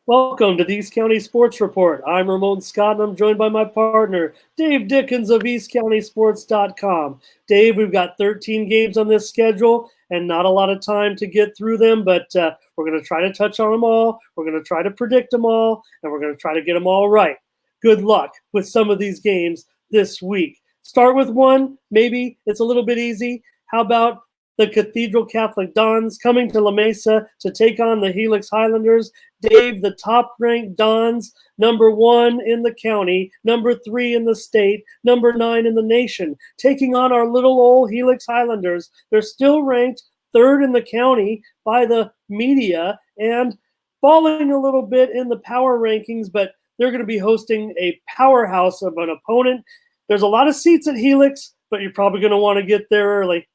Welcome to the East County Sports Report. I'm Ramon Scott, and I'm joined by my partner, Dave Dickens of EastCountySports.com. Dave, we've got 13 games on this schedule and not a lot of time to get through them, but we're going to try to touch on them all. We're going to try to predict them all, and we're going to try to get them all right. Good luck with some of these games this week. Start with one. Maybe it's a little bit easy. How about the Cathedral Catholic Dons coming to La Mesa to take on the Helix Highlanders? Dave, the top-ranked Dons, number 1 in the county, number 3 in the state, number 9 in the nation, taking on our little old Helix Highlanders. They're still ranked 3rd in the county by the media and falling a little bit in the power rankings, but they're going to be hosting a powerhouse of an opponent. There's a lot of seats at Helix, but you're probably going to want to get there early.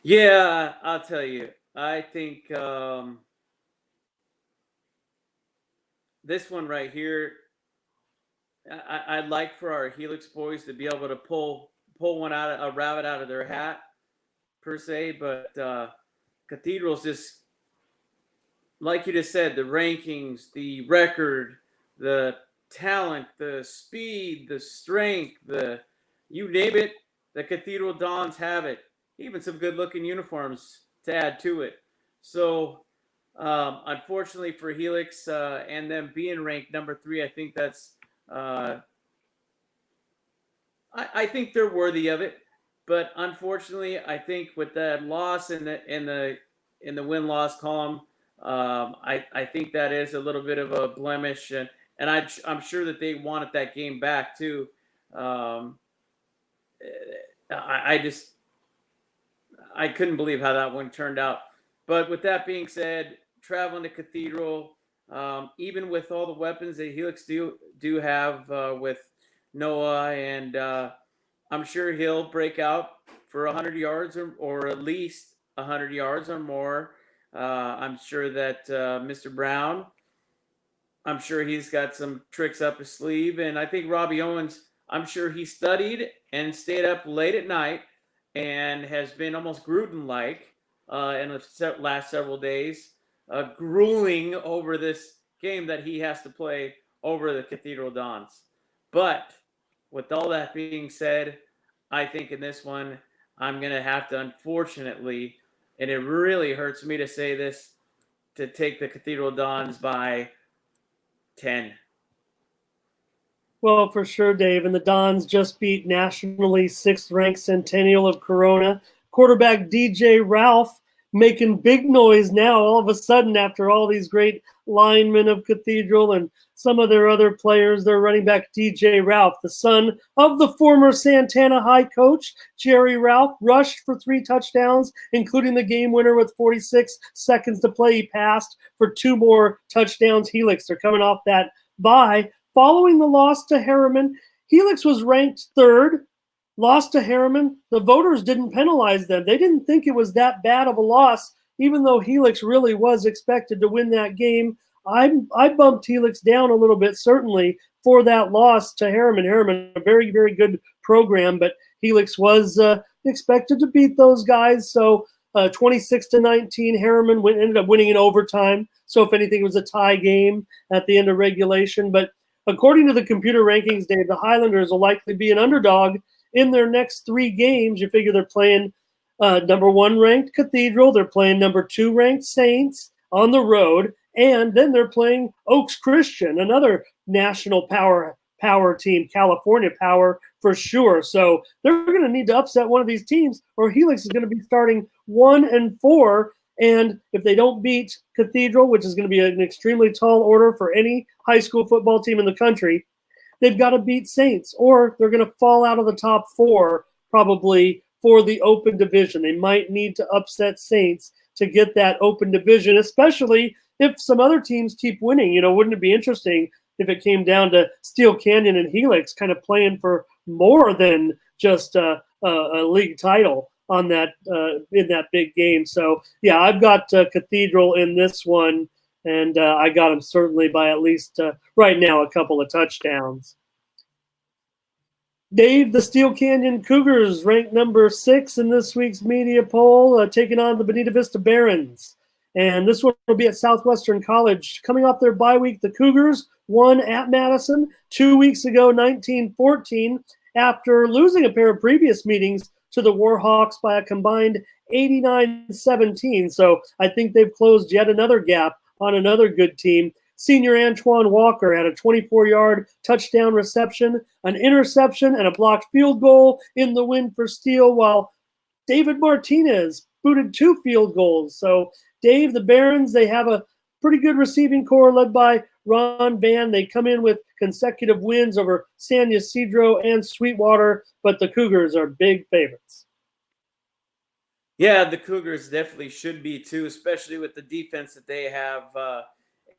Yeah, I'll tell you. I think this one right here, I'd like for our Helix boys to be able to pull one out, a rabbit out of their hat, per se. But Cathedral's just, like you just said, the rankings, the record, the talent, the speed, the strength, you name it, the Cathedral Dons have it. Even some good-looking uniforms to add to it. So, unfortunately for Helix and them being ranked number 3, I think that's I think they're worthy of it. But unfortunately, I think with that loss in the win-loss column, I think that is a little bit of a blemish, and I'm sure that they wanted that game back too. I couldn't believe how that one turned out. But with that being said, traveling to Cathedral, even with all the weapons that Helix do have with Noah, and I'm sure he'll break out for 100 yards or at least 100 yards or more. I'm sure that Mr. Brown, I'm sure he's got some tricks up his sleeve. And I think Robbie Owens, I'm sure he studied and stayed up late at night and has been almost Gruden-like in the last several days, grueling over this game that he has to play over the Cathedral Dons. But with all that being said, I think in this one, I'm going to have to, unfortunately, and it really hurts me to say this, to take the Cathedral Dons by 10. Well, for sure, Dave. And the Dons just beat nationally 6th-ranked Centennial of Corona. Quarterback DJ Ralph making big noise now all of a sudden after all these great linemen of Cathedral and some of their other players. Their running back DJ Ralph, the son of the former Santana High coach Jerry Ralph, rushed for 3 touchdowns, including the game winner with 46 seconds to play. He passed for 2 more touchdowns. Helix, they're coming off that bye. Following the loss to Harriman, Helix was ranked 3rd, lost to Harriman. The voters didn't penalize them. They didn't think it was that bad of a loss, even though Helix really was expected to win that game. I bumped Helix down a little bit, certainly, for that loss to Harriman. Harriman, a very, very good program, but Helix was expected to beat those guys. So 26-19, Harriman ended up winning in overtime. So if anything, it was a tie game at the end of regulation. But according to the computer rankings, Dave, the Highlanders will likely be an underdog in their next 3 games. You figure they're playing number 1 ranked Cathedral. They're playing number 2 ranked Saints on the road. And then they're playing Oaks Christian, another national power team, California power for sure. So they're going to need to upset one of these teams, or Helix is going to be starting 1-4. And if they don't beat Cathedral, which is going to be an extremely tall order for any high school football team in the country, they've got to beat Saints, or they're going to fall out of the top 4 probably for the open division. They might need to upset Saints to get that open division, especially if some other teams keep winning. You know, wouldn't it be interesting if it came down to Steele Canyon and Helix kind of playing for more than just a league title on that in that big game? So yeah, I've got Cathedral in this one, and I got them certainly by at least right now a couple of touchdowns. Dave, the Steele Canyon Cougars ranked number 6 in this week's media poll, taking on the Bonita Vista Barons. And this one will be at Southwestern College. Coming off their bye week, the Cougars won at Madison 2 weeks ago, 19-14, after losing a pair of previous meetings to the Warhawks by a combined 89-17. So I think they've closed yet another gap on another good team. Senior Antoine Walker had a 24-yard touchdown reception, an interception, and a blocked field goal in the win for Steele, while David Martinez booted 2 field goals. So Dave, the Barons, they have a pretty good receiving core led by Ron Van. They come in with consecutive wins over San Ysidro and Sweetwater, but the Cougars are big favorites. Yeah, the Cougars definitely should be too, especially with the defense that they have,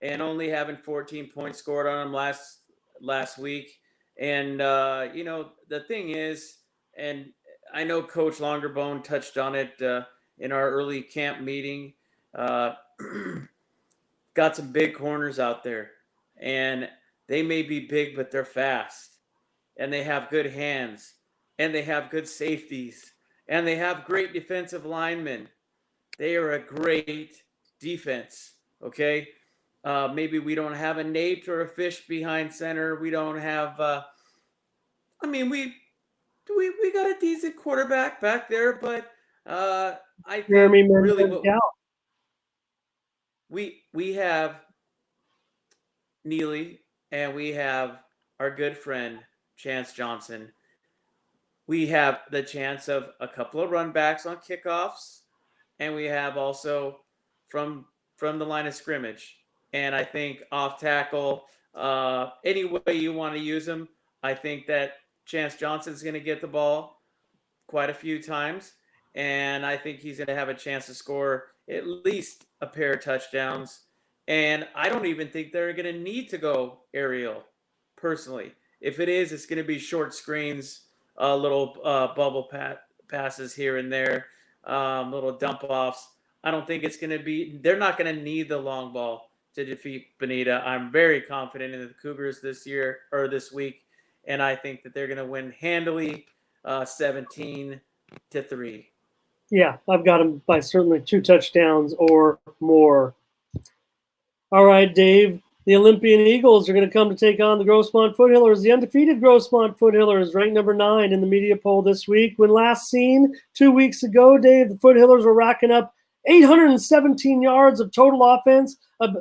and only having 14 points scored on them last week. And the thing is, and I know Coach Longerbone touched on it in our early camp meeting. Got some big corners out there, and they may be big, but they're fast, and they have good hands, and they have good safeties, and they have great defensive linemen. They are a great defense. Okay, maybe we don't have a Nate or a Fish behind center. We don't have. We got a decent quarterback back there, but I think Jeremy really Mendez, we have Neely, and we have our good friend Chance Johnson. We have the chance of a couple of run backs on kickoffs, and we have also from the line of scrimmage. And I think off tackle, any way you want to use them, I think that Chance Johnson's going to get the ball quite a few times, and I think he's going to have a chance to score at least a pair of touchdowns. And I don't even think they're going to need to go aerial, personally. If it is, it's going to be short screens, little bubble passes here and there, little dump offs. I don't think it's going to be. They're not going to need the long ball to defeat Bonita. I'm very confident in the Cougars this week, and I think that they're going to win handily, 17-3. Yeah, I've got them by certainly 2 touchdowns or more. All right, Dave. The Olympian Eagles are going to come to take on the Grossmont Foothillers. The undefeated Grossmont Foothillers, ranked number 9 in the media poll this week. When last seen 2 weeks ago, Dave, the Foothillers were racking up 817 yards of total offense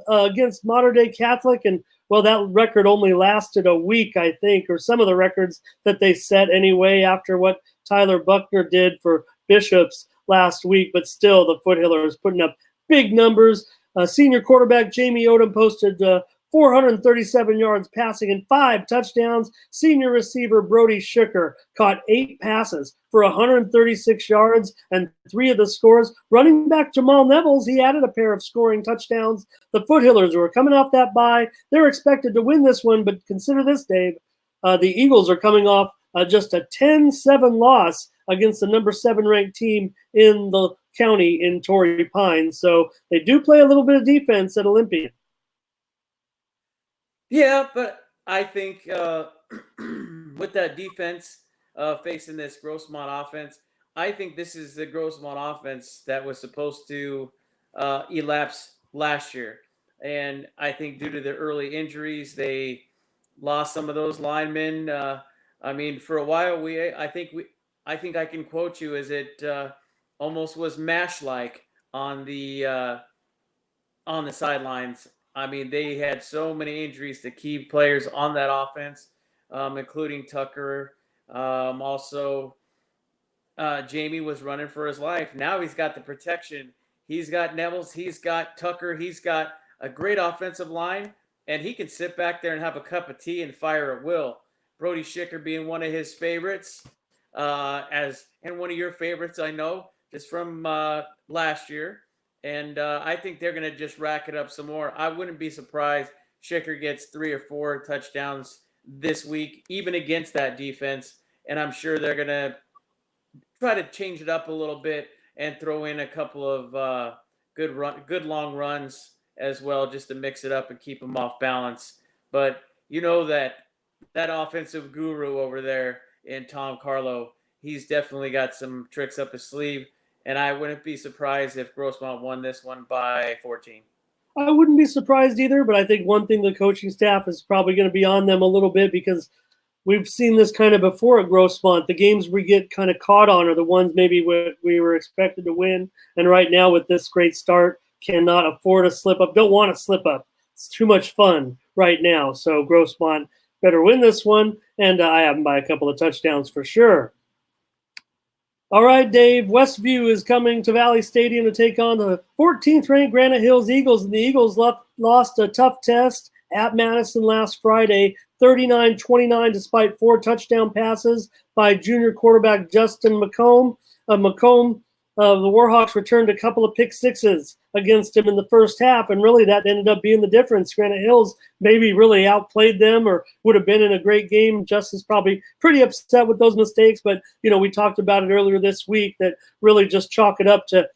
against Mater Dei Catholic. And, well, that record only lasted a week, I think, or some of the records that they set anyway after what Tyler Buckner did for Bishops last week. But still, the Foothillers putting up big numbers. Senior quarterback Jamie Odom posted 437 yards passing and 5 touchdowns. Senior receiver Brody Schicker caught 8 passes for 136 yards and 3 of the scores. Running back Jamal Nevels, he added a pair of scoring touchdowns. The Foothillers were coming off that bye. They're expected to win this one, but consider this, Dave. The Eagles are coming off just a 10-7 loss against the number 7 ranked team in the county in Torrey Pines. So they do play a little bit of defense at Olympian. Yeah, but I think with that defense facing this Grossmont offense, I think this is the Grossmont offense that was supposed to elapse last year. And I think due to the early injuries, they lost some of those linemen. For a while, I think I can quote you as it almost was MASH-like on the sidelines. I mean, they had so many injuries to key players on that offense, including Tucker. Also, Jamie was running for his life. Now he's got the protection. He's got Nevels. He's got Tucker. He's got a great offensive line, and he can sit back there and have a cup of tea and fire at will. Brody Schicker being one of his favorites, and one of your favorites, I know, just from last year. And I think they're going to just rack it up some more. I wouldn't be surprised Schicker gets 3 or 4 touchdowns this week, even against that defense. And I'm sure they're going to try to change it up a little bit and throw in a couple of good long runs as well, just to mix it up and keep them off balance. But you know that offensive guru over there in Tom Carlo, he's definitely got some tricks up his sleeve. And I wouldn't be surprised if Grossmont won this one by 14. I wouldn't be surprised either, but I think one thing the coaching staff is probably going to be on them a little bit, because we've seen this kind of before at Grossmont. The games we get kind of caught on are the ones maybe we were expected to win. And right now with this great start, cannot afford a slip up, don't want to slip up. It's too much fun right now. So Grossmont better win this one, and I have them by a couple of touchdowns for sure. All right, Dave, Westview is coming to Valley Stadium to take on the 14th ranked Granite Hills Eagles, and the Eagles lost a tough test at Madison last Friday, 39-29, despite 4 touchdown passes by junior quarterback Justin McComb. The Warhawks returned a couple of pick sixes against him in the first half, and really that ended up being the difference. Granite Hills maybe really outplayed them, or would have been in a great game. Justice probably pretty upset with those mistakes, but, we talked about it earlier this week, that really just chalk it up to,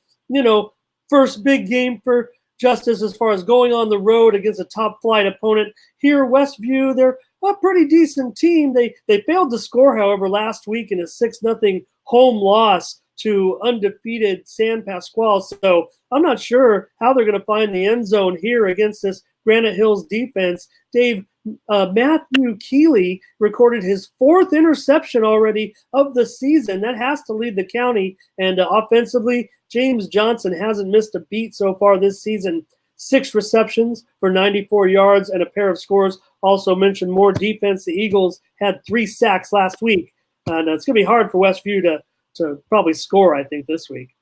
first big game for Justice as far as going on the road against a top-flight opponent. Here, Westview, they're a pretty decent team. They failed to score, however, last week in a 6-0 home loss to undefeated San Pasqual. So I'm not sure how they're going to find the end zone here against this Granite Hills defense. Dave, Matthew Keeley recorded his 4th interception already of the season. That has to lead the county. And offensively, James Johnson hasn't missed a beat so far this season. 6 receptions for 94 yards and a pair of scores. Also mentioned more defense. The Eagles had 3 sacks last week. And it's going to be hard for Westview to probably score, I think, this week.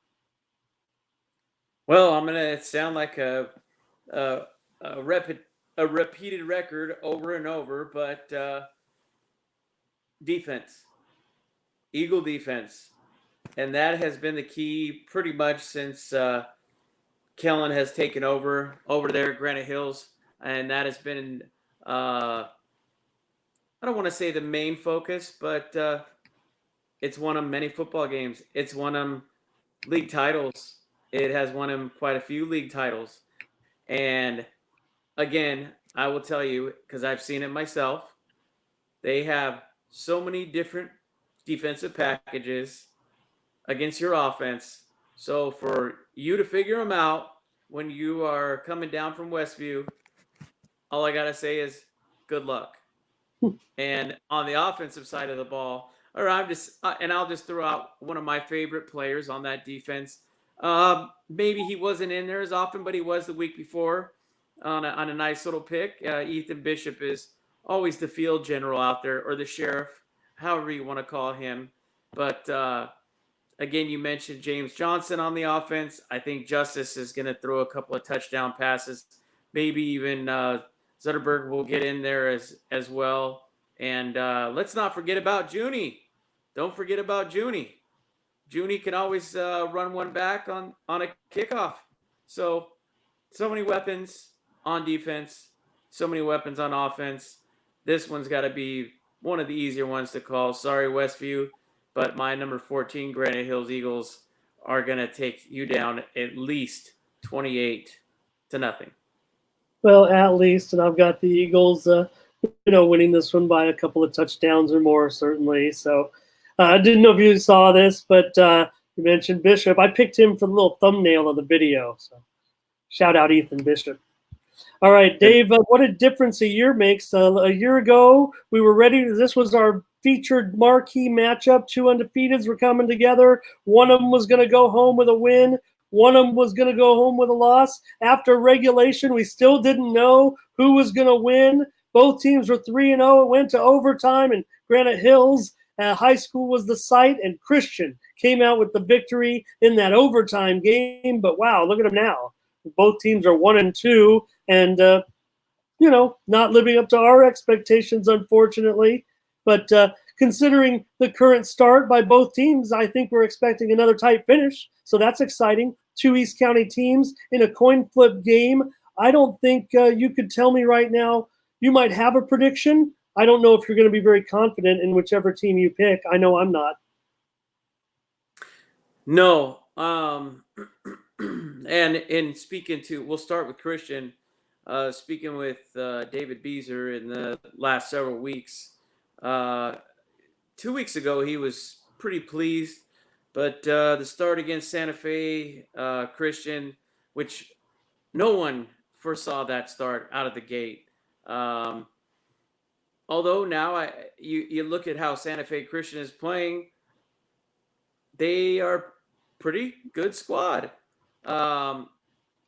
Well, I'm going to sound like a repeated record over and over, but defense, Eagle defense. And that has been the key pretty much since Kellen has taken over there at Granite Hills. And that has been, I don't want to say the main focus, but it's won him many football games. It's won him league titles. It has won him quite a few league titles. And again, I will tell you, because I've seen it myself, they have so many different defensive packages against your offense. So for you to figure them out when you are coming down from Westview, all I got to say is good luck. And on the offensive side of the ball, or I'll just throw out one of my favorite players on that defense. Maybe he wasn't in there as often, but he was the week before on a nice little pick. Ethan Bishop is always the field general out there, or the sheriff, however you want to call him. But again, you mentioned James Johnson on the offense. I think Justice is going to throw a couple of touchdown passes. Maybe even Zetterberg will get in there as well. And let's not forget about Junie. Don't forget about Junie. Junie can always run one back on a kickoff. So many weapons on defense, so many weapons on offense. This one's got to be one of the easier ones to call. Sorry, Westview, but my number 14 Granite Hills Eagles are going to take you down at least 28-0. Well, at least, and I've got the Eagles, winning this one by a couple of touchdowns or more, certainly. So I didn't know if you saw this, but you mentioned Bishop. I picked him for the little thumbnail of the video. So shout out Ethan Bishop. All right, Dave, what a difference a year makes. A year ago, we were ready. This was our featured marquee matchup. 2 undefeateds were coming together. One of them was going to go home with a win. One of them was going to go home with a loss. After regulation, we still didn't know who was going to win. Both teams were 3-0. It went to overtime, and Granite Hills High School was the site, and Christian came out with the victory in that overtime game. But wow, look at them now. Both teams are 1-2, and not living up to our expectations, unfortunately. But considering the current start by both teams, I think we're expecting another tight finish. So that's exciting. 2 East County teams in a coin flip game. I don't think you could tell me right now. You might have a prediction. I don't know if you're going to be very confident in whichever team you pick. I know I'm not. No. And in speaking to, we'll start with Christian. Speaking with David Beezer in the last several weeks. 2 weeks ago, he was pretty pleased But the start against Santa Fe Christian, which no one foresaw that start out of the gate. Um, although now you look at how Santa Fe Christian is playing, they are pretty good squad. Um,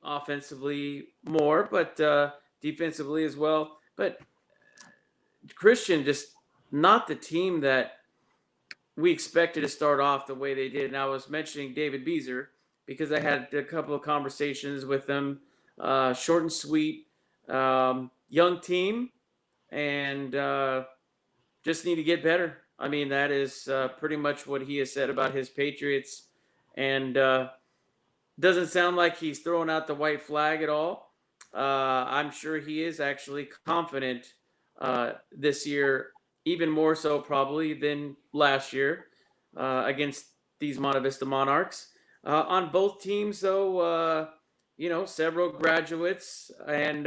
offensively more, but defensively as well. But Christian just not the team that we expected to start off the way they did. And I was mentioning David Beezer because I had a couple of conversations with them, short and sweet, young team, and just need to get better. I mean, that is pretty much what he has said about his Patriots, and doesn't sound like he's throwing out the white flag at all. I'm sure he is actually confident this year, even more so probably than last year against these Monte Vista Monarchs. On both teams, though, several graduates and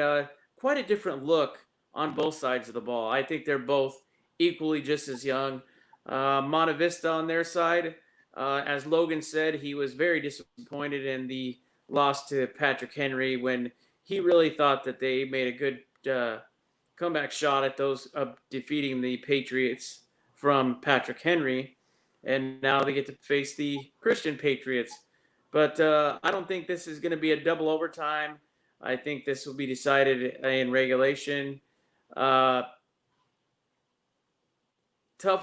quite a different look on both sides of the ball. I think they're both equally just as young. Monte Vista on their side, as Logan said, he was very disappointed in the loss to Patrick Henry when he really thought that they made a good comeback shot at those defeating the Patriots from Patrick Henry, and now they get to face the Christian Patriots. But I don't think this is going to be a double overtime. I think this will be decided in regulation. Tough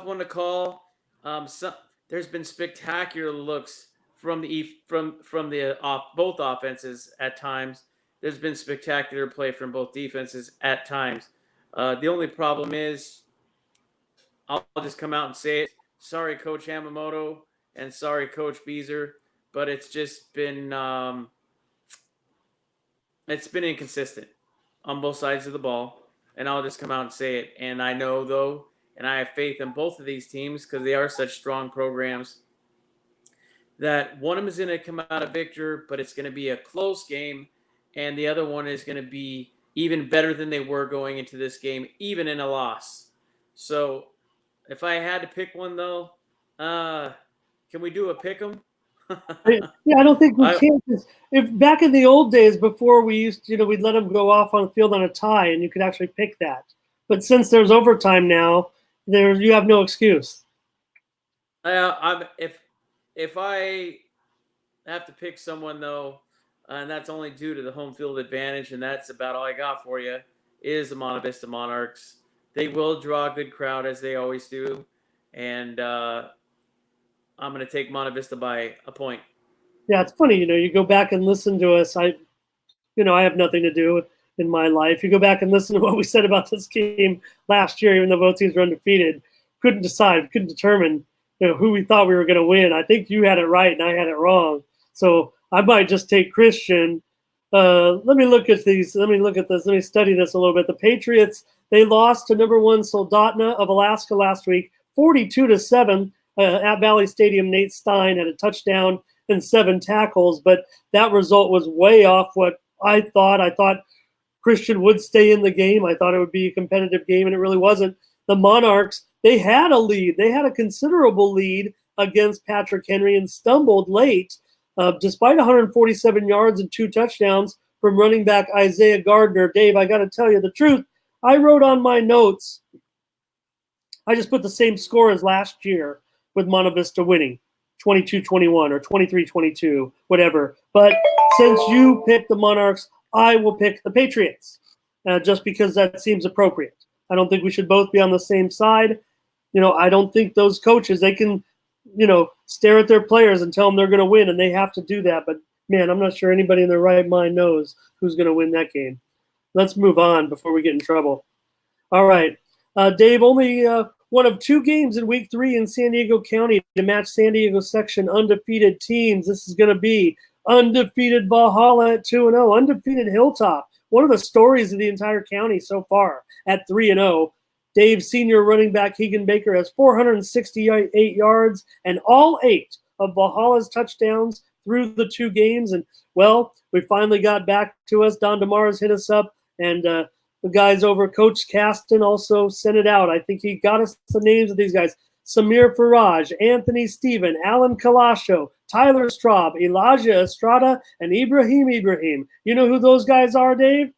one to call. There's been spectacular looks from both offenses at times. There's been spectacular play from both defenses at times. The only problem is, I'll just come out and say it. Sorry, Coach Yamamoto, and sorry, Coach Beezer, but it's just been inconsistent on both sides of the ball, and I'll just come out and say it. And I know, though, and I have faith in both of these teams because they are such strong programs, that one of them is going to come out a victor, but it's going to be a close game, and the other one is going to be even better than they were going into this game, even in a loss. So if I had to pick one, though, can we do a pick 'em? Yeah, I don't think we can. If back in the old days, before we used to, we'd let them go off on the field on a tie, and you could actually pick that. But since there's overtime now, you have no excuse. If I have to pick someone, though, and that's only due to the home field advantage, and that's about all I got for you, is the Monte Vista Monarchs. They will draw a good crowd, as they always do, and I'm going to take Monte Vista by a point. Yeah, it's funny, you go back and listen to us. I have nothing to do in my life. You go back and listen to what we said about this game last year, even though both teams were undefeated. Couldn't determine who we thought we were going to win. I think you had it right and I had it wrong. So I might just take Christian. Let me look at these. Let me look at this. Let me study this a little bit. The Patriots, they lost to number 1 Soldotna of Alaska last week, 42-7 at Valley Stadium. Nate Stein had a touchdown and 7 tackles, but that result was way off what I thought. I thought Christian would stay in the game. I thought it would be a competitive game, and it really wasn't. The Monarchs, they had a lead. They had a considerable lead against Patrick Henry and stumbled late. Despite 147 yards and 2 touchdowns from running back Isaiah Gardner. Dave, I got to tell you the truth. I wrote on my notes, I just put the same score as last year with Monte Vista winning, 22-21 or 23-22, whatever. But since you picked the Monarchs, I will pick the Patriots, just because that seems appropriate. I don't think we should both be on the same side. I don't think those coaches, they can, stare at their players and tell them they're going to win, and they have to do that. But, man, I'm not sure anybody in their right mind knows who's going to win that game. Let's move on before we get in trouble. All right. Dave, only one of 2 games in Week 3 in San Diego County to match San Diego section undefeated teams. This is going to be undefeated Valhalla at 2-0, undefeated Hilltop. One of the stories of the entire county so far at 3-0. Dave, senior running back Keegan Baker has 468 yards and all 8 of Valhalla's touchdowns through the 2 games. And, well, we finally got back to us. Don DeMars hit us up, and the guys over, Coach Caston, also sent it out. I think he got us the names of these guys. Samir Faraj, Anthony Stephen, Alan Kalasho, Tyler Straub, Elijah Estrada, and Ibrahim Ibrahim. You know who those guys are, Dave?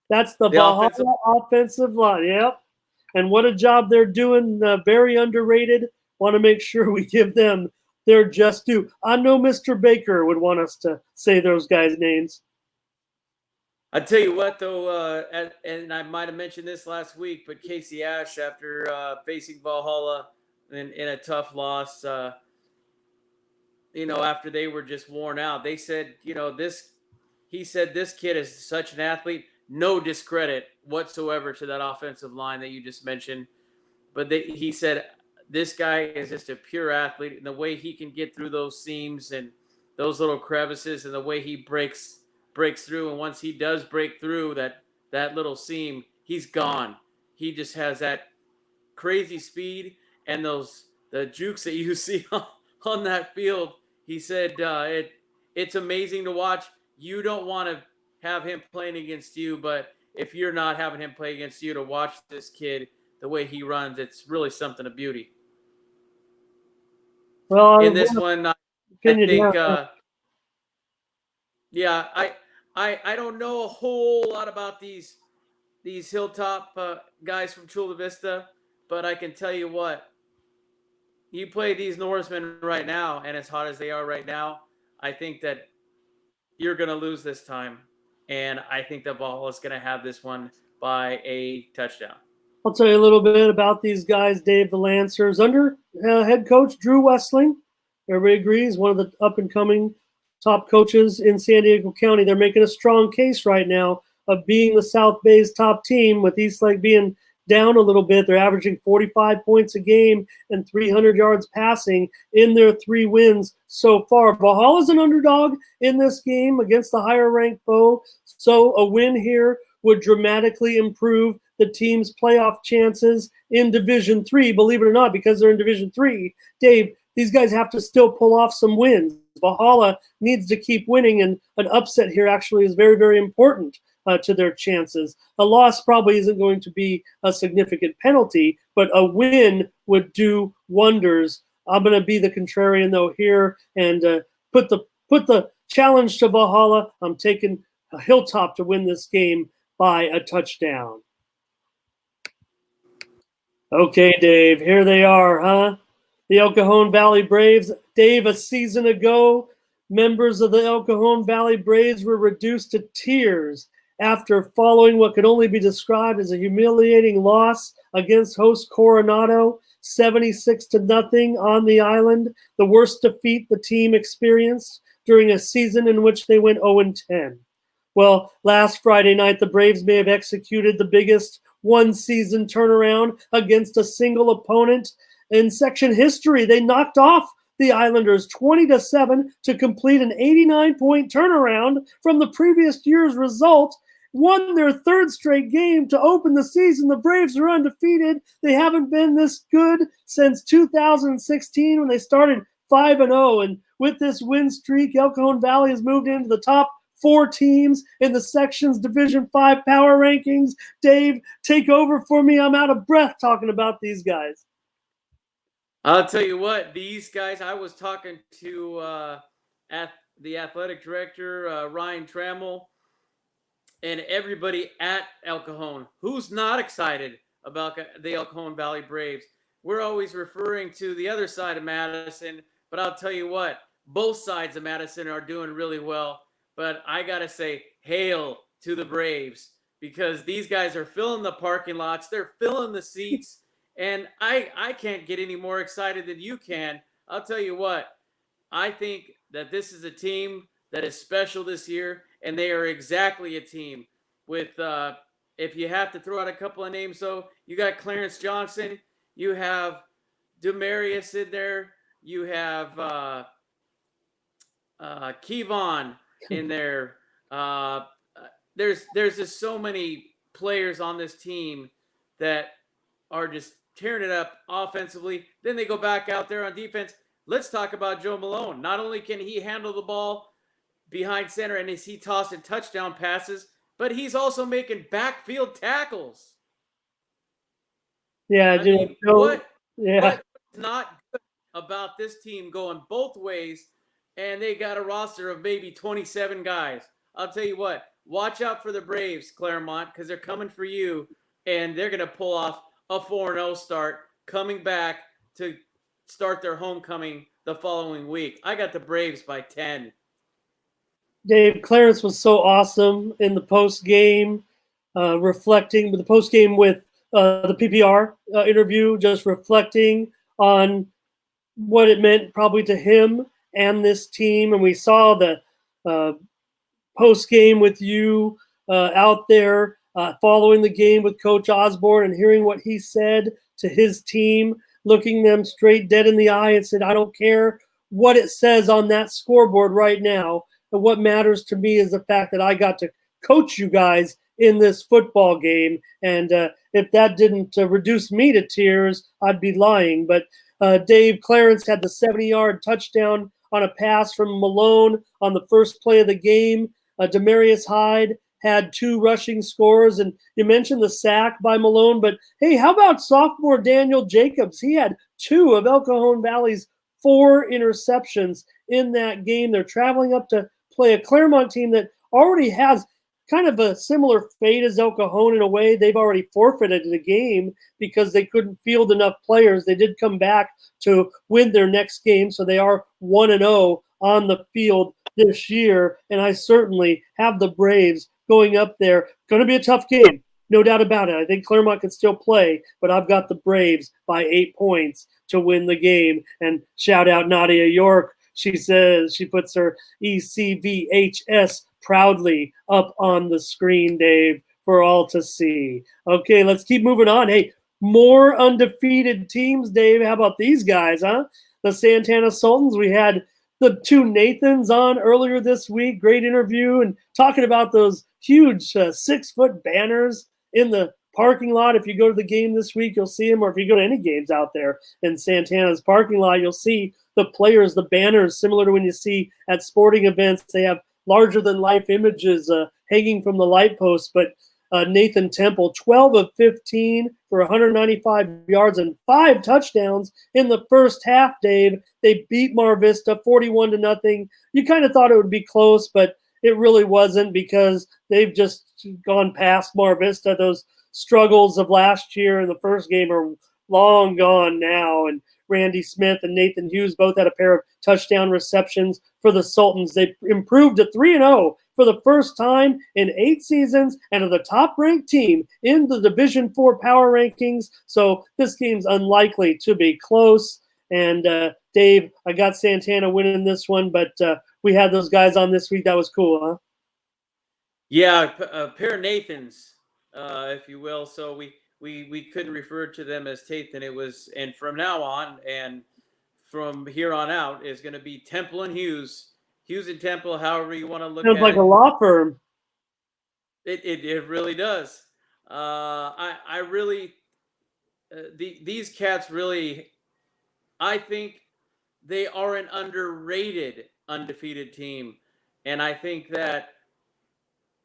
That's the Valhalla offensive line. Yep. And what a job they're doing. Very underrated. Want to make sure we give them their just due. I know Mr. Baker would want us to say those guys' names. I tell you what, though, and I might have mentioned this last week, but Casey Ash, after facing Valhalla in a tough loss, after they were just worn out, they said, he said this kid is such an athlete, no discredit whatsoever to that offensive line that you just mentioned. But he said this guy is just a pure athlete, and the way he can get through those seams and those little crevices and the way he breaks through, and once he does break through that little seam, he's gone. He just has that crazy speed and the jukes that you see on that field. He said it's amazing to watch. You don't want to have him playing against you, but if you're not having him play against you, to watch this kid the way he runs, it's really something of beauty. Well, in this one, I think I don't know a whole lot about these Hilltop guys from Chula Vista, but I can tell you what, you play these Norsemen right now, and as hot as they are right now, I think that you're going to lose this time, and I think that Valhalla is going to have this one by a touchdown. I'll tell you a little bit about these guys, Dave, the Lancers. Under head coach Drew Wessling, everybody agrees, one of the up-and-coming top coaches in San Diego County. They're making a strong case right now of being the South Bay's top team, with Eastlake being down a little bit. They're averaging 45 points a game and 300 yards passing in their 3 wins so far. Valhalla's an underdog in this game against the higher-ranked foe, so a win here would dramatically improve the team's playoff chances in Division 3, believe it or not, because they're in Division 3. Dave, these guys have to still pull off some wins. Valhalla needs to keep winning, and an upset here actually is very, very important to their chances. A loss probably isn't going to be a significant penalty, but a win would do wonders. I'm going to be the contrarian, though, here and put the challenge to Valhalla. I'm taking a Hilltop to win this game by a touchdown. Okay, Dave, here they are, huh? The El Cajon Valley Braves. Dave, a season ago, members of the El Cajon Valley Braves were reduced to tears after following what could only be described as a humiliating loss against host Coronado, 76-0 on the island, the worst defeat the team experienced during a season in which they went 0-10. Well, last Friday night, the Braves may have executed the biggest one-season turnaround against a single opponent in section history. They knocked off the Islanders 20-7 to complete an 89-point turnaround from the previous year's result, won their 3rd straight game to open the season. The Braves are undefeated. They haven't been this good since 2016 when they started 5-0. And with this win streak, El Cajon Valley has moved into the top 4 teams in the section's Division 5 power rankings. Dave, take over for me. I'm out of breath talking about these guys. I'll tell you what, these guys, I was talking to the athletic director, Ryan Trammell, and everybody at El Cajon. Who's not excited about the El Cajon Valley Braves? We're always referring to the other side of Madison, but I'll tell you what, both sides of Madison are doing really well. But I got to say, hail to the Braves, because these guys are filling the parking lots. They're filling the seats. And I can't get any more excited than you can. I'll tell you what, I think that this is a team that is special this year, and they are exactly a team with, if you have to throw out a couple of names, though, you got Clarence Johnson, you have Demarius in there, you have Cajon in there. There's just so many players on this team that are just tearing it up offensively. Then they go back out there on defense. Let's talk about Joe Malone. Not only can he handle the ball behind center and is he tossing touchdown passes, but he's also making backfield tackles. Yeah, what not good about this team going both ways, and they got a roster of maybe 27 guys. I'll tell you what, watch out for the Braves, Clairemont, because they're coming for you, and they're going to pull off a 4-0 start, coming back to start their homecoming the following week. I got the Braves by 10. Dave, Clarence was so awesome in the post game, reflecting with the post game with the PPR interview, just reflecting on what it meant probably to him and this team. And we saw the post game with you out there following the game with Coach Osborne and hearing what he said to his team, looking them straight dead in the eye and said, I don't care what it says on that scoreboard right now. But what matters to me is the fact that I got to coach you guys in this football game. And if that didn't reduce me to tears, I'd be lying. But Dave, Clarence had the 70-yard touchdown on a pass from Malone on the first play of the game. Demarius Hyde had 2 rushing scores. And you mentioned the sack by Malone. But, hey, how about sophomore Daniel Jacobs? He had 2 of El Cajon Valley's 4 interceptions in that game. They're traveling up to play a Clairemont team that already has kind of a similar fate as El Cajon in a way. They've already forfeited the game because they couldn't field enough players. They did come back to win their next game, so they are 1-0 on the field this year, and I certainly have the Braves going up there. Going to be a tough game, no doubt about it. I think Clairemont can still play, but I've got the Braves by 8 points to win the game. And shout out Nadia York. She says she puts her ECVHS proudly up on the screen, Dave, for all to see. Okay, let's keep moving on. Hey, more undefeated teams, Dave. How about these guys, huh? The Santana Sultans. We had the 2 Nathans on earlier this week. Great interview and talking about those huge 6-foot banners in the parking lot. If you go to the game this week, you'll see them, or if you go to any games out there in Santana's parking lot, you'll see the players, the banners, similar to when you see at sporting events. They have larger than life images hanging from the light posts. But Nathan Temple, 12 of 15 for 195 yards and 5 touchdowns in the first half, Dave. They beat Mar Vista 41-0. You kind of thought it would be close, but it really wasn't because they've just gone past Mar Vista. Those struggles of last year in the first game are long gone now. And Randy Smith and Nathan Hughes both had a pair of touchdown receptions for the Sultans. They improved to 3-0 for the first time in 8 seasons and are the top-ranked team in the Division IV power rankings. So this game's unlikely to be close. And Dave, I got Santana winning this one, but we had those guys on this week. That was cool, huh? Yeah, a pair of Nathans, if you will. So we couldn't refer to them as Tathan. It was, and from now on and from here on out is going to be Temple and Hughes. Hughes and Temple, however you want to look at it. Sounds like a law firm. It really does. I really these cats really, I think they are an underrated undefeated team, and I think that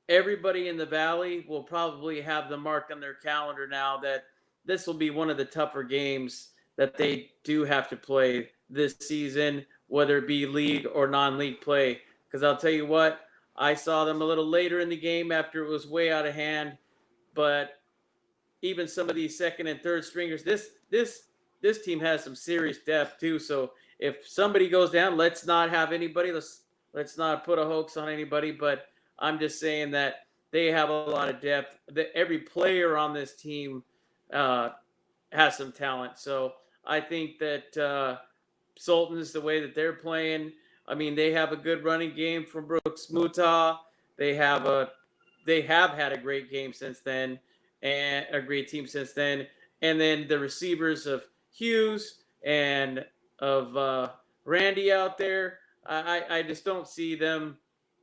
everybody in the Valley will probably have them marked on their calendar now that this will be one of the tougher games that they do have to play this season, whether it be league or non-league play. Because I'll tell you what, I saw them a little later in the game after it was way out of hand, but even some of these second and third stringers, this team has some serious depth too. So if somebody goes down, let's not have anybody. Let's not put a hoax on anybody. But I'm just saying that they have a lot of depth. That every player on this team has some talent. So I think that Sultans, the way that they're playing, I mean, they have a good running game from Brooks Muta. They have had a great game since then, and a great team since then. And then the receivers of Hughes and of Randy out there, I just don't see them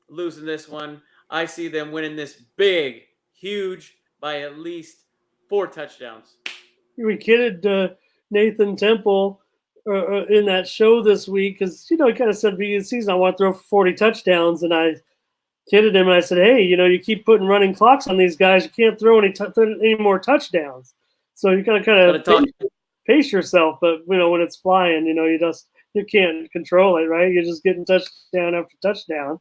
losing this one. I see them winning this big, huge, by at least 4 touchdowns. We kidded Nathan Temple in that show this week because, he kind of said at the beginning of the season, I want to throw 40 touchdowns. And I kidded him and I said, hey, you keep putting running clocks on these guys. You can't throw any more touchdowns. So you kind of pace yourself. But when it's flying, you can't control it, right? You're just getting touchdown after touchdown.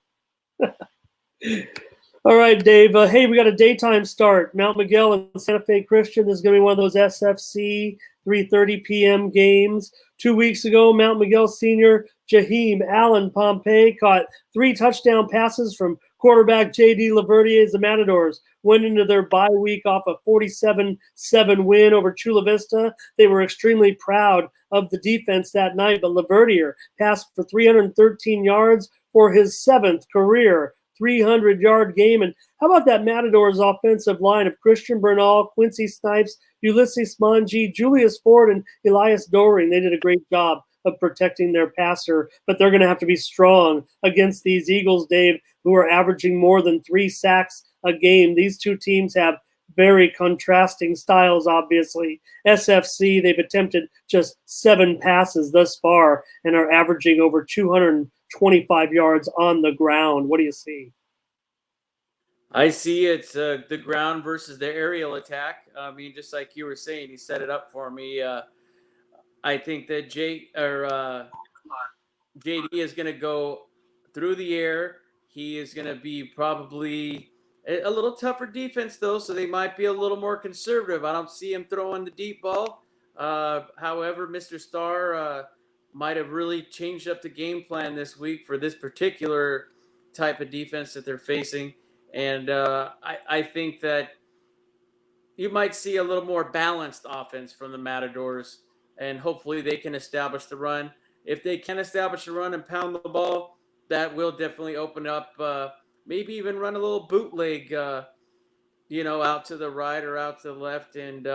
All right, Dave. Hey, we got a daytime start. Mount Miguel and Santa Fe Christian. This is going to be one of those SFC 3:30 p.m. games. 2 weeks ago, Mount Miguel senior Jaheim Allen Pompey caught 3 touchdown passes from quarterback J.D. Laverdier's the Matadors. Went into their bye week off a 47-7 win over Chula Vista. They were extremely proud of the defense that night, but Laverdier passed for 313 yards for his 7th career 300-yard game. And how about that Matadors offensive line of Christian Bernal, Quincy Snipes, Ulysses Monge, Julius Ford, and Elias Doring? They did a great job of protecting their passer, but they're going to have to be strong against these Eagles, Dave, who are averaging more than 3 sacks a game. These two teams have very contrasting styles, obviously. SFC, they've attempted just 7 passes thus far and are averaging over 225 yards on the ground. What do you see? I see it's the ground versus the aerial attack. I mean, just like you were saying, he set it up for me. I think that JD is going to go through the air. He is going to be probably a little tougher defense, though, so they might be a little more conservative. I don't see him throwing the deep ball. However, Mr. Starr might have really changed up the game plan this week for this particular type of defense that they're facing. And I think that you might see a little more balanced offense from the Matadors, and hopefully they can establish the run. If they can establish a run and pound the ball, that will definitely open up, maybe even run a little bootleg, out to the right or out to the left and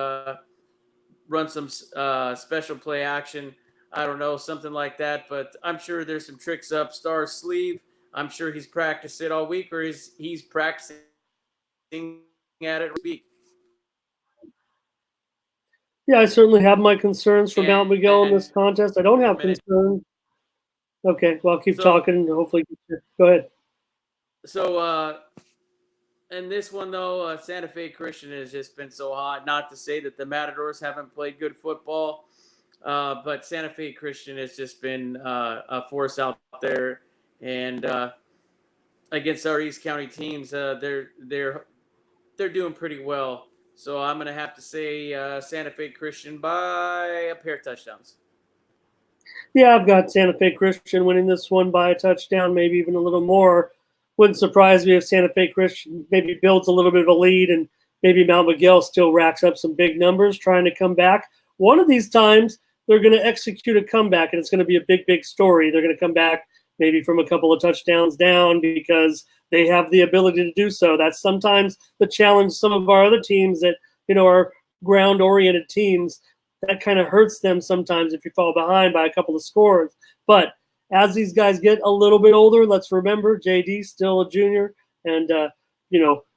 run some special play action. I don't know, something like that. But I'm sure there's some tricks up Star's sleeve. I'm sure he's practiced it all week, or he's practicing at it week. Yeah, I certainly have my concerns for Mount Miguel in this contest. I don't have concerns. Okay, well, I'll keep talking and hopefully go ahead. So, and this one, though, Santa Fe Christian has just been so hot. Not to say that the Matadors haven't played good football, but Santa Fe Christian has just been a force out there. And against our East County teams, they're doing pretty well. So I'm going to have to say Santa Fe Christian by a pair of touchdowns. Yeah, I've got Santa Fe Christian winning this one by a touchdown, maybe even a little more. Wouldn't surprise me if Santa Fe Christian maybe builds a little bit of a lead and maybe Mount Miguel still racks up some big numbers trying to come back. One of these times, they're going to execute a comeback, and it's going to be a big, big story. They're going to come back maybe from a couple of touchdowns down because they have the ability to do so. That's sometimes the challenge some of our other teams that, are ground-oriented teams. That kind of hurts them sometimes if you fall behind by a couple of scores. But as these guys get a little bit older, let's remember JD's still a junior, and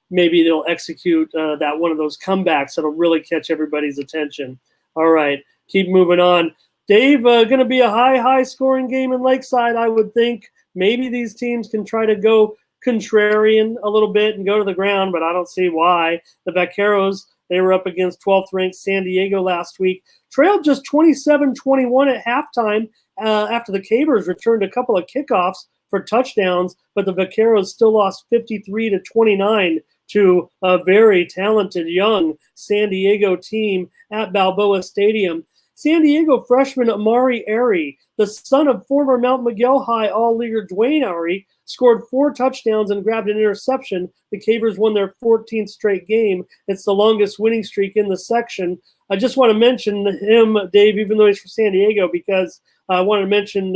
maybe they'll execute that one of those comebacks that'll really catch everybody's attention. All right, keep moving on. Dave, going to be a high scoring game in Lakeside, I would think. Maybe these teams can try to go contrarian a little bit and go to the ground, but I don't see why. The Vaqueros, they were up against 12th ranked San Diego last week, trailed just 27-21 at halftime after the Cavers returned a couple of kickoffs for touchdowns, but the Vaqueros still lost 53-29 to a very talented young San Diego team at Balboa Stadium. San Diego freshman Amari Airy, the son of former Mount Miguel High All-Leaguer Dwayne Airy, scored 4 touchdowns and grabbed an interception. The Cavers won their 14th straight game. It's the longest winning streak in the section. I just want to mention him, Dave, even though he's from San Diego, because I want to mention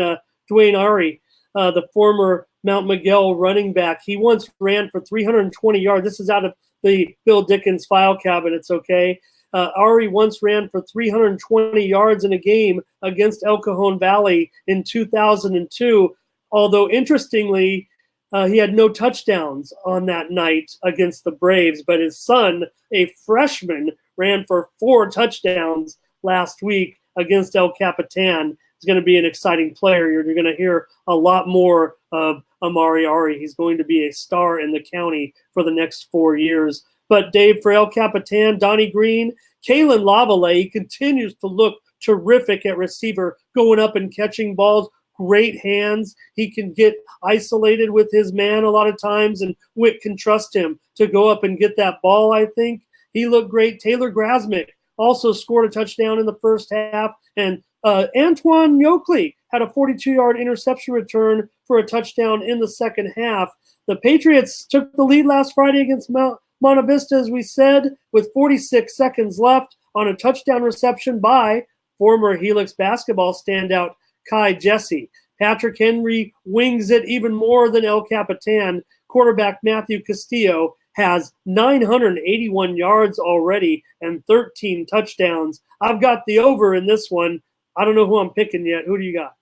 Dwayne Airy, the former Mount Miguel running back. He once ran for 320 yards. This is out of the Bill Dickens file cabinets, okay? Ari once ran for 320 yards in a game against El Cajon Valley in 2002, although interestingly, he had no touchdowns on that night against the Braves, but his son, a freshman, ran for 4 touchdowns last week against El Capitan. He's going to be an exciting player. You're going to hear a lot more of Amari Ari. He's going to be a star in the county for the next 4 years. But Dave, for El Capitan, Donnie Green, Kalen Lavallee continues to look terrific at receiver, going up and catching balls. Great hands. He can get isolated with his man a lot of times, and Wick can trust him to go up and get that ball, I think. He looked great. Taylor Grasmick also scored a touchdown in the first half, and Antoine Yokley had a 42-yard interception return for a touchdown in the second half. The Patriots took the lead last Friday against Monte Vista, as we said, with 46 seconds left on a touchdown reception by former Helix basketball standout Kai Jesse. Patrick Henry wings it even more than El Capitan. Quarterback Matthew Castillo has 981 yards already and 13 touchdowns. I've got the over in this one. I don't know who I'm picking yet. Who do you got?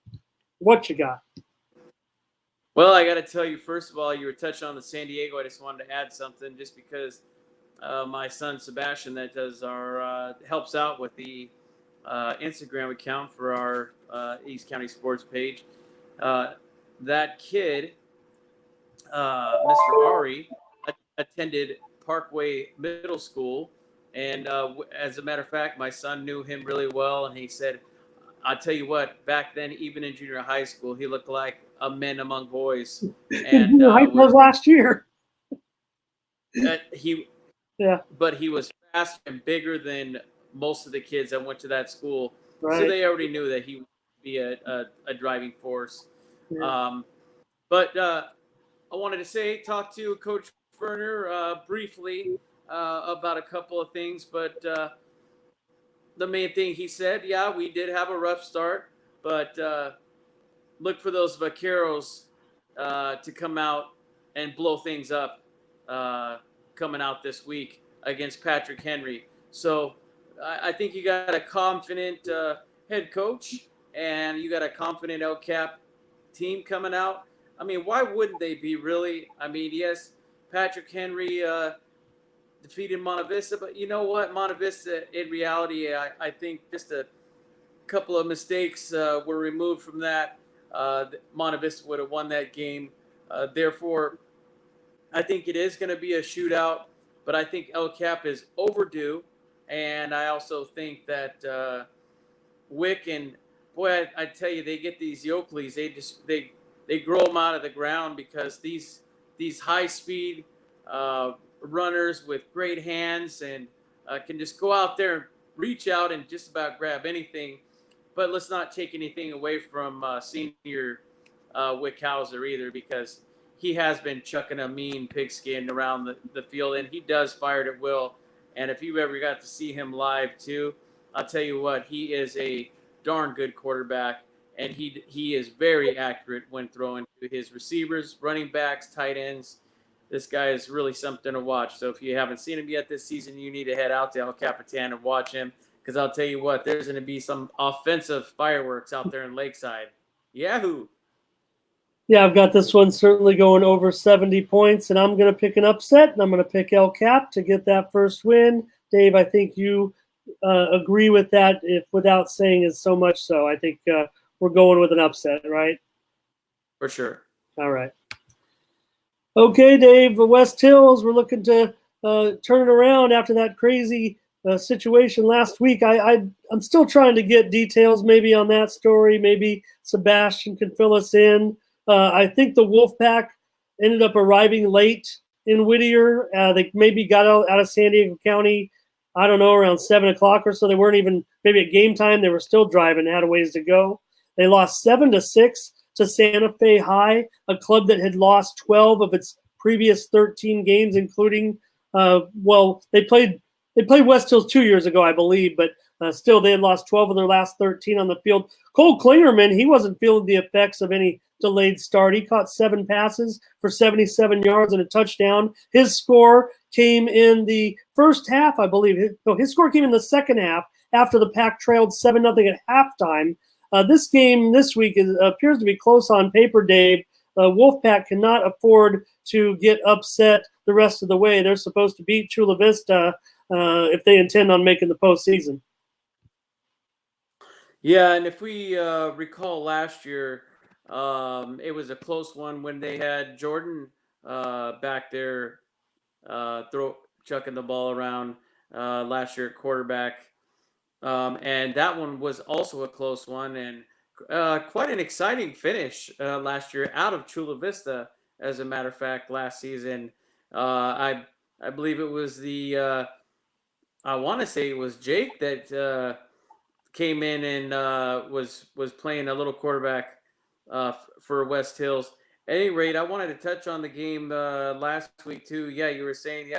What you got? Well, I got to tell you, first of all, you were touching on the San Diego. I just wanted to add something just because my son Sebastian that does our helps out with the Instagram account for our East County Sports page. That kid, Mr. Ari, attended Parkway Middle School, and as a matter of fact, my son knew him really well, and he said, "I'll tell you what, back then, even in junior high school, he looked like a man among boys." And was last year. But he was faster and bigger than most of the kids that went to that school, right. So they already knew that he would be a driving force. Yeah. But I wanted to talk to Coach Werner briefly about a couple of things, but the main thing he said, yeah, we did have a rough start, but look for those vaqueros to come out and blow things up coming out this week against Patrick Henry. So I think you got a confident head coach and you got a confident LCAP team coming out. I mean, why wouldn't they be really? I mean, yes, Patrick Henry defeated Monte Vista, but you know what? Monte Vista, in reality, I think just a couple of mistakes were removed from that. Monte Vista would have won that game. Therefore, I think it is going to be a shootout, but I think El Cap is overdue. And I also think that Wick and, boy, I tell you, they get these Yokleys. They grow them out of the ground because these high-speed runners with great hands and can just go out there and reach out and just about grab anything. But let's not take anything away from senior Wickhauser either, because he has been chucking a mean pigskin around the field, and he does fire it at will. And if you ever got to see him live too, I'll tell you what, he is a darn good quarterback, and he is very accurate when throwing to his receivers, running backs, tight ends. This guy is really something to watch. So if you haven't seen him yet this season, you need to head out to El Capitan and watch him, because I'll tell you what, there's going to be some offensive fireworks out there in Lakeside. Yahoo! Yeah, I've got this one certainly going over 70 points, and I'm going to pick an upset, and I'm going to pick El Cap to get that first win. Dave, I think you agree with that, if without saying it so much so. I think we're going with an upset, right? For sure. All right. Okay, Dave, West Hills, we're looking to turn it around after that crazy situation last week. I'm still trying to get details maybe on that story. Maybe Sebastian can fill us in. I think the Wolfpack ended up arriving late in Whittier. They maybe got out of San Diego County, I don't know, around 7 o'clock or so. They weren't even, maybe at game time, they were still driving, had a ways to go. They lost 7-6 to Santa Fe High, a club that had lost 12 of its previous 13 games, including, they played West Hills 2 years ago, I believe, but still they had lost 12 of their last 13 on the field. Cole Clairemont, he wasn't feeling the effects of any delayed start. He caught 7 passes for 77 yards and a touchdown. His score came in the first half, I believe. His score came in the second half after the Pack trailed 7-0 at halftime. This game this week appears to be close on paper, Dave. Wolfpack cannot afford to get upset the rest of the way. They're supposed to beat Chula Vista if they intend on making the postseason. Yeah, and if we recall last year, it was a close one when they had Jordan back there chucking the ball around last year at quarterback. And that one was also a close one, and quite an exciting finish last year out of Chula Vista. As a matter of fact, last season, I believe it was I want to say it was Jake that came in and was playing a little quarterback for West Hills. At any rate, I wanted to touch on the game last week too. Yeah, you were saying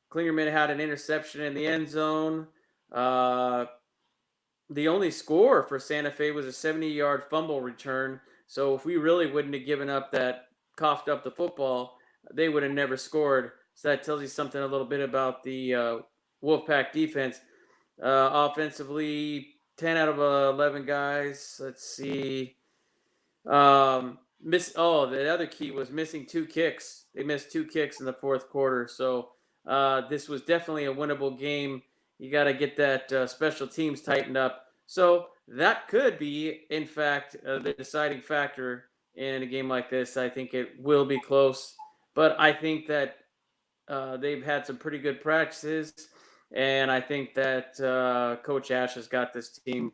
Clairemont had an interception in the end zone. The only score for Santa Fe was a 70-yard fumble return. So if we really wouldn't have given up that coughed up the football, they would have never scored. So that tells you something a little bit about the Wolfpack defense. Offensively, 10 out of 11 guys. Let's see. The other key was missing 2 kicks. They missed 2 kicks in the fourth quarter. So this was definitely a winnable game. You got to get that special teams tightened up. So that could be, in fact, the deciding factor in a game like this. I think it will be close, but I think that they've had some pretty good practices, and I think that Coach Ash has got this team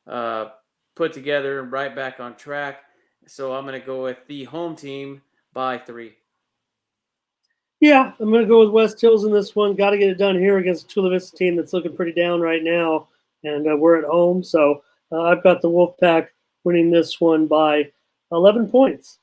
put together and right back on track. So I'm going to go with the home team by 3. Yeah, I'm going to go with West Hills in this one. Got to get it done here against a Chula Vista team that's looking pretty down right now, and we're at home. So I've got the Wolfpack winning this one by 11 points.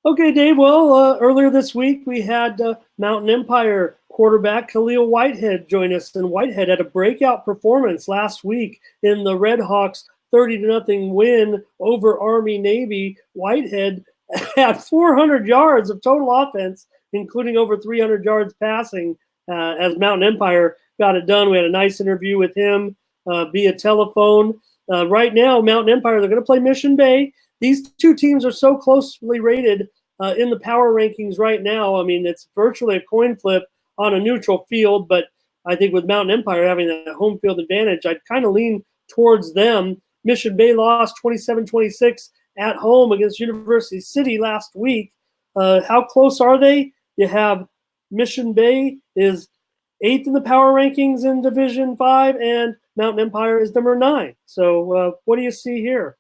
Okay, Dave. Well, earlier this week we had Mountain Empire quarterback Khalil Whitehead join us, and Whitehead had a breakout performance last week in the Red Hawks 30-0 win over Army Navy. Whitehead had 400 yards of total offense, including over 300 yards passing, as Mountain Empire got it done. We had a nice interview with him via telephone. Right now, Mountain Empire, they're going to play Mission Bay. These two teams are so closely rated in the power rankings right now. I mean, it's virtually a coin flip on a neutral field, but I think with Mountain Empire having that home field advantage, I'd kind of lean towards them. Mission Bay lost 27-26 at home against University City last week. How close are they? You have Mission Bay is 8th in the power rankings in Division 5, and Mountain Empire is number 9. So what do you see here?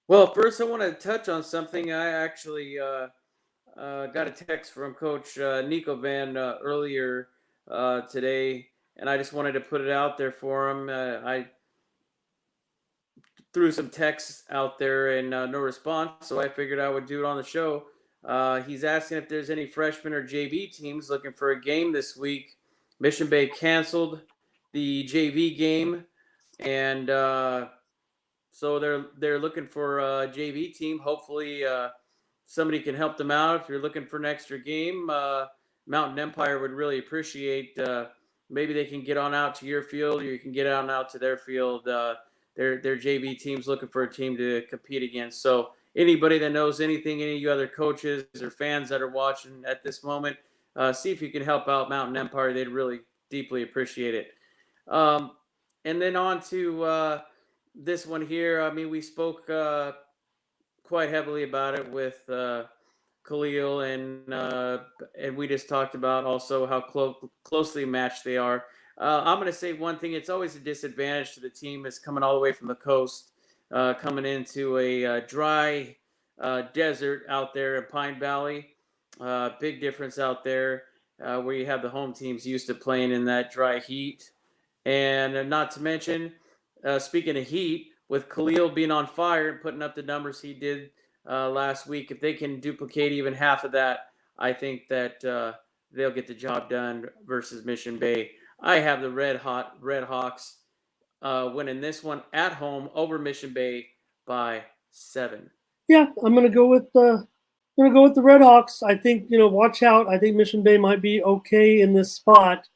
Well, first I want to touch on something. I actually got a text from Coach Nico Van earlier today, and I just wanted to put it out there for him. I threw some texts out there and no response, so I figured I would do it on the show. He's asking if there's any freshman or JV teams looking for a game this week. Mission Bay canceled the JV game, and so they're looking for a JV team. Hopefully somebody can help them out. If you're looking for an extra game, Mountain Empire would really appreciate. Maybe they can get on out to your field, or you can get on out to their field. Their JV team's looking for a team to compete against. So anybody that knows anything, any of you other coaches or fans that are watching at this moment, see if you can help out Mountain Empire. They'd really deeply appreciate it. And then on to this one here. I mean, we spoke quite heavily about it with Khalil, and we just talked about also how closely matched they are. I'm going to say one thing. It's always a disadvantage to the team is coming all the way from the coast, coming into a dry desert out there in Pine Valley. Big difference out there where you have the home teams used to playing in that dry heat. And not to mention, speaking of heat, with Khalil being on fire and putting up the numbers he did last week, if they can duplicate even half of that, I think that they'll get the job done versus Mission Bay. I have the Red Hawks winning this one at home over Mission Bay by 7. Yeah, I'm gonna go with the Red Hawks. I think watch out. I think Mission Bay might be okay in this spot.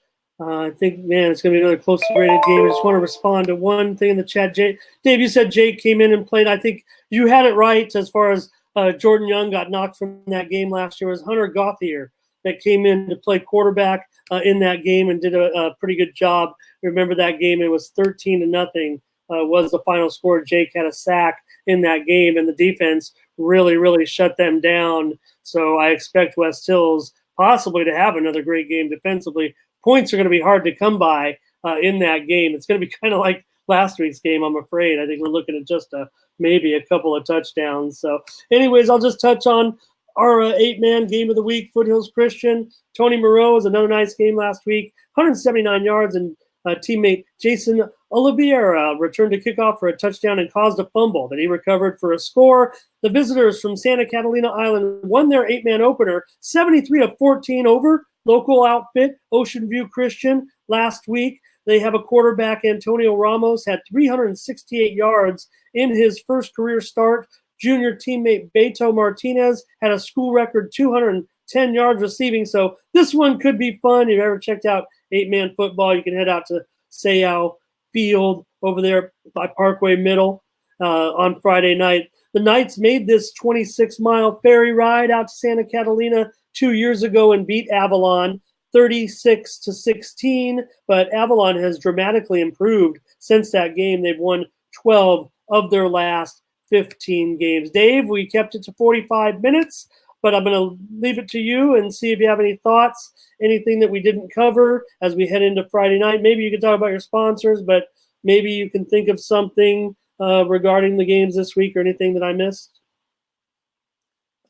I think, man, it's going to be another closely rated game. I just want to respond to one thing in the chat. Dave, you said Jake came in and played. I think you had it right as far as Jordan Young got knocked from that game last year. It was Hunter Gauthier that came in to play quarterback in that game and did a pretty good job. Remember that game? It was 13-0 was the final score. Jake had a sack in that game, and the defense really, really shut them down. So I expect West Hills possibly to have another great game defensively. Points are going to be hard to come by in that game. It's going to be kind of like last week's game, I'm afraid. I think we're looking at just maybe a couple of touchdowns. So, anyways, I'll just touch on our 8-man game of the week, Foothills Christian. Tony Moreau was another nice game last week, 179 yards, and teammate Jason Oliveira returned to kickoff for a touchdown and caused a fumble that he recovered for a score. The visitors from Santa Catalina Island won their 8-man opener 73-14 over local outfit Ocean View Christian last week. They have a quarterback, Antonio Ramos, had 368 yards in his first career start. Junior teammate Beto Martinez had a school record 210 yards receiving. So this one could be fun. If you've ever checked out 8-man football, you can head out to Sayao Field over there by Parkway Middle on Friday night. The Knights made this 26-mile ferry ride out to Santa Catalina 2 years ago and beat Avalon 36-16, but Avalon has dramatically improved since that game. They've won 12 of their last 15 games. Dave, we kept it to 45 minutes, but I'm going to leave it to you and see if you have any thoughts, anything that we didn't cover as we head into Friday night. Maybe you can talk about your sponsors, but maybe you can think of something regarding the games this week or anything that I missed.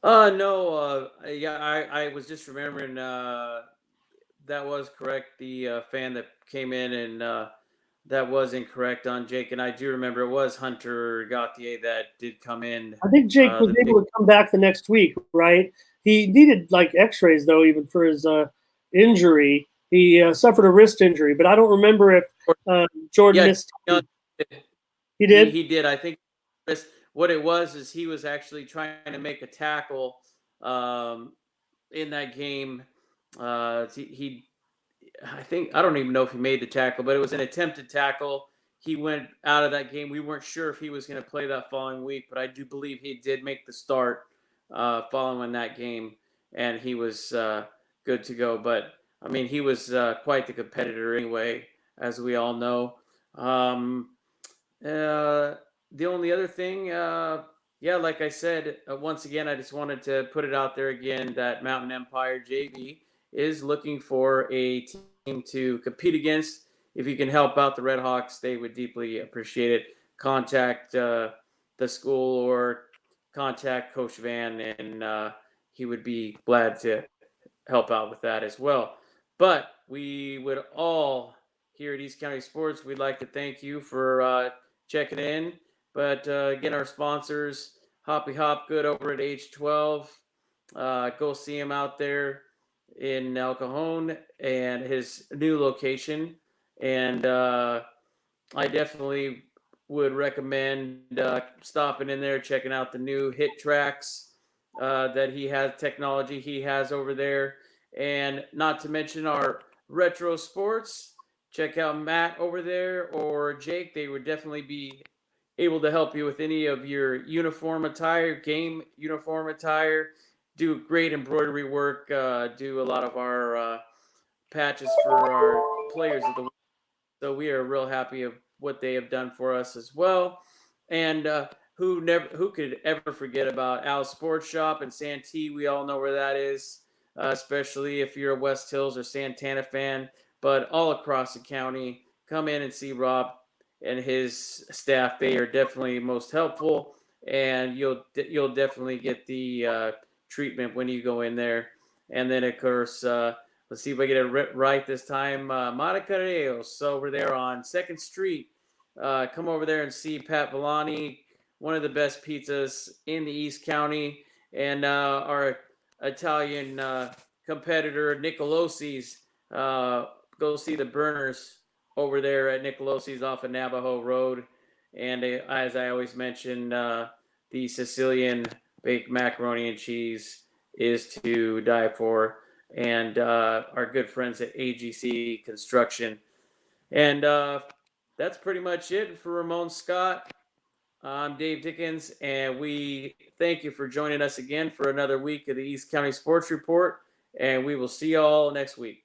No. I was just remembering that was correct. The fan that came in and that was incorrect on Jake, and I do remember it was Hunter Gauthier that did come in. I think Jake was able to come back the next week, right? He needed like X-rays though, even for his injury. He suffered a wrist injury, but I don't remember if Jordan missed. He did. He did. I think what it was is he was actually trying to make a tackle in that game. I don't even know if he made the tackle, but it was an attempted tackle. He went out of that game. We weren't sure if he was going to play that following week, but I do believe he did make the start following that game, and he was good to go. But, I mean, he was quite the competitor anyway, as we all know. The only other thing, like I said, once again, I just wanted to put it out there again that Mountain Empire JV is looking for a team to compete against. If you can help out the Red Hawks, they would deeply appreciate it. Contact the school or contact Coach Van, and he would be glad to help out with that as well. But we would all here at East County Sports, we'd like to thank you for checking in. But again, our sponsors, Hoppy Hopgood over at H12. Go see him out there in El Cajon and his new location. And I definitely would recommend stopping in there, checking out the new hit tracks that he has, technology he has over there. And not to mention our retro sports. Check out Matt over there or Jake. They would definitely be able to help you with any of your uniform attire, game uniform attire. Do great embroidery work, do a lot of our patches for our players of the week. So we are real happy of what they have done for us as well. And who could ever forget about Al's Sports Shop in Santee? We all know where that is, especially if you're a West Hills or Santana fan. But all across the county, come in and see Rob and his staff. They are definitely most helpful, and you'll definitely get the treatment when you go in there. And then, of course, let's see if I get it right this time. Maracareos over there on 2nd Street. Come over there and see Pat Villani, one of the best pizzas in the East County. And our Italian competitor, Nicolosi's. Go see the Burners over there at Nicolosi's off of Navajo Road. And as I always mention, the Sicilian baked macaroni and cheese is to die for. And our good friends at AGC Construction. And that's pretty much it for Ramon Scott. I'm Dave Dickens, and we thank you for joining us again for another week of the East County Sports Report. And we will see you all next week.